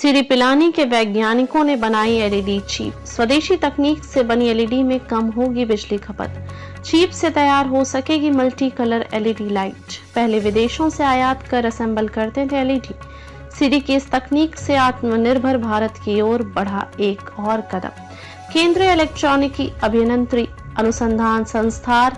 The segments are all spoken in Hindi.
सिरी पिलानी के वैज्ञानिकों ने बनाई एलईडी चिप। स्वदेशी तकनीक से बनी एलईडी में कम होगी बिजली खपत। चिप से तैयार हो सकेगी मल्टी कलर एलईडी लाइट। पहले विदेशों से आयात कर असेंबल करते थे एलईडी। सिरी की इस तकनीक से आत्मनिर्भर भारत की ओर बढ़ा एक और कदम। केंद्रीय इलेक्ट्रॉनिकी अभियंत्रण अनुसंधान संस्थान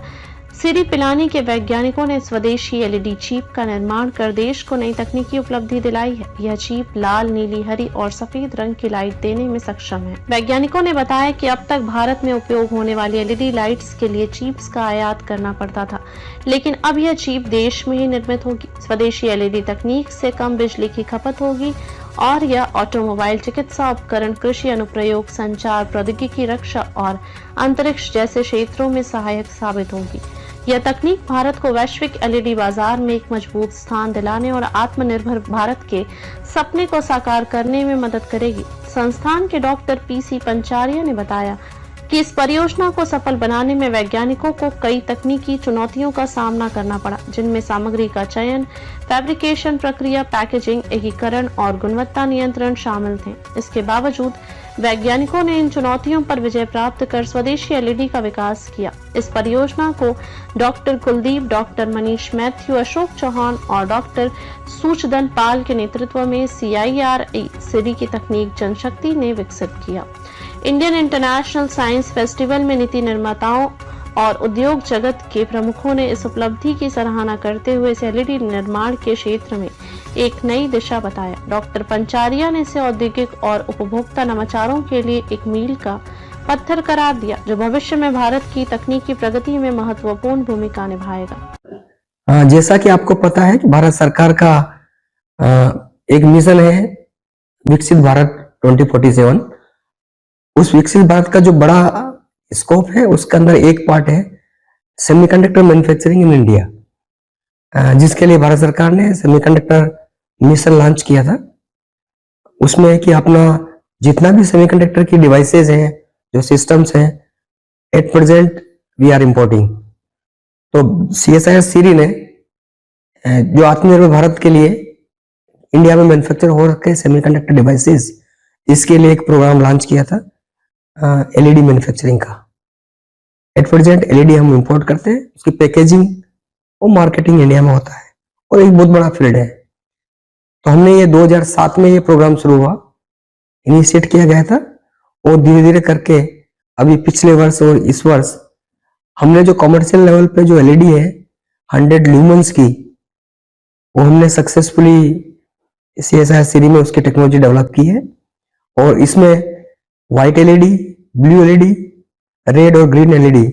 सिरी पिलानी के वैज्ञानिकों ने स्वदेशी एलईडी चिप का निर्माण कर देश को नई तकनीकी उपलब्धि दिलाई है। यह चिप लाल, नीली, हरी और सफेद रंग की लाइट देने में सक्षम है। वैज्ञानिकों ने बताया कि अब तक भारत में उपयोग होने वाली एलईडी लाइट्स के लिए चिप्स का आयात करना पड़ता था, लेकिन अब यह चिप देश में ही निर्मित होगी। स्वदेशी एलईडी तकनीक से कम बिजली की खपत होगी और यह ऑटोमोबाइल, चिकित्सा उपकरण, कृषि अनुप्रयोग, संचार प्रौद्योगिकी, रक्षा और अंतरिक्ष जैसे क्षेत्रों में सहायक साबित होगी। यह तकनीक भारत को वैश्विक एलईडी बाजार में एक मजबूत स्थान दिलाने और आत्मनिर्भर भारत के सपने को साकार करने में मदद करेगी। संस्थान के डॉक्टर पीसी पंचारिया ने बताया कि इस परियोजना को सफल बनाने में वैज्ञानिकों को कई तकनीकी चुनौतियों का सामना करना पड़ा, जिनमें सामग्री का चयन, फैब्रिकेशन प्रक्रिया, पैकेजिंग, एकीकरण और गुणवत्ता नियंत्रण शामिल थे। इसके बावजूद वैज्ञानिकों ने इन चुनौतियों पर विजय प्राप्त कर स्वदेशी एलईडी का विकास किया। इस परियोजना को doctor Kuldeep, doctor Manish Mathew, Ashok Chauhan और डॉक्टर सूचदन पाल के नेतृत्व में CIRE सिरी की तकनीक जनशक्ति ने विकसित किया। इंडियन इंटरनेशनल साइंस फेस्टिवल में नीति निर्माताओं और उद्योग जगत के प्रमुखों ने इस उपलब्धि की सराहना करते हुए इस एलईडी निर्माण के क्षेत्र में एक नई दिशा बताया। डॉक्टर पंचारिया ने इसे औद्योगिक और उपभोक्ता नवाचारों के लिए एक मील का पत्थर करार दिया, जो भविष्य में भारत की तकनीकी प्रगति में महत्वपूर्ण भूमिका निभाएगा। जैसा कि आपको पता है कि भारत सरकार का एक मिशन है विकसित भारत 2047। उस विकसित भारत का जो बड़ा स्कोप है उसके अंदर एक पार्ट है सेमीकंडक्टर मैन्युफैक्चरिंग इन इंडिया, जिसके लिए भारत सरकार ने सेमीकंडक्टर मिशन लॉन्च किया था। उसमें कि अपना जितना भी सेमीकंडक्टर की डिवाइसेस हैं, जो सिस्टम्स हैं, at present we are importing. तो CSIR सिरी ने जो आत्मनिर्भर भारत के लिए इंडिया में मैन्युफैक्चर हो रखे सेमीकंडक्टर डिवाइसेस, इसके लिए एक प्रोग्राम लॉन्च किया था एलईडी मैन्युफैक्चरिंग का। एट प्रेजेंट एलईडी हम इंपोर्ट करते हैं, उसकी पैकेजिंग और मार्केटिंग इंडिया में होता है और एक बहुत बड़ा फील्ड है। तो हमने ये 2007 में ये प्रोग्राम शुरू हुआ, इनिशिएट किया गया था और धीरे धीरे करके अभी पिछले वर्ष और इस वर्ष हमने जो कमर्शियल लेवल पे जो एलईडी है 100 ल्यूमेंस की, वो हमने सक्सेसफुली CSIR सिरी में उसकी टेक्नोलॉजी डेवलप की है। और इसमें white LED, blue LED, red और ग्रीन एलईडी,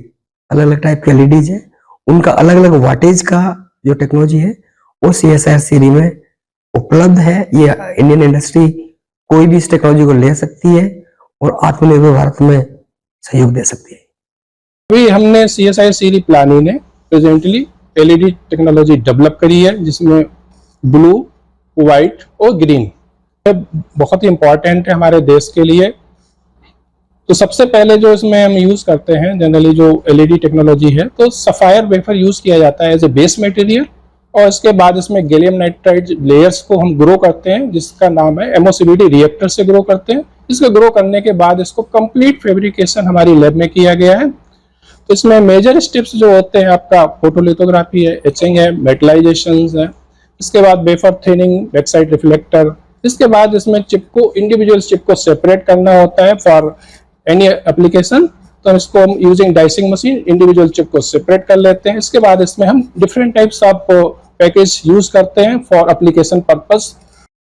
अलग अलग टाइप के एलईडीज है, उनका अलग अलग वाटेज का जो टेक्नोलॉजी है वो CSIR सिरी में उपलब्ध है। ये इंडियन इंडस्ट्री कोई भी इस टेक्नोलॉजी को ले सकती है और आत्मनिर्भर भारत में सहयोग दे सकती है। अभी हमने CSIR सिरी पिलानी ने प्रेजेंटली एलईडी टेक्नोलॉजी डेवलप करी है, जिसमें ब्लू, व्हाइट और ग्रीन बहुत ही इंपॉर्टेंट है हमारे देश के लिए। तो सबसे पहले जो इसमें हम यूज करते हैं जनरली जो एलईडी टेक्नोलॉजी है, तो सफायर वेफर यूज किया जाता है एज ए बेस मटेरियल, और इसके बाद इसमें गैलियम नाइट्राइड लेयर्स को हम ग्रो करते हैं, जिसका नाम है MOCVD रिएक्टर से ग्रो करते हैं। इसको ग्रो करने के बाद इसको कंप्लीट फैब्रिकेशन हमारी लैब में किया गया है। तो इसमें मेजर स्टेप्स जो होते हैं, आपका फोटोलिथोग्राफी है, एचिंग है, मेटलाइजेशन है, इसके बाद वेफर थिनिंग, बैकसाइड रिफ्लेक्टर, इसके बाद इसमें चिप को इंडिविजुअल चिप को सेपरेट करना होता है फॉर एनी एप्लीकेशन। तो इसको हम using dicing machine individual chip को सेपरेट कर लेते हैं। इसके बाद इसमें हम different types of package use करते हैं फॉर एप्लीकेशन पर्पस।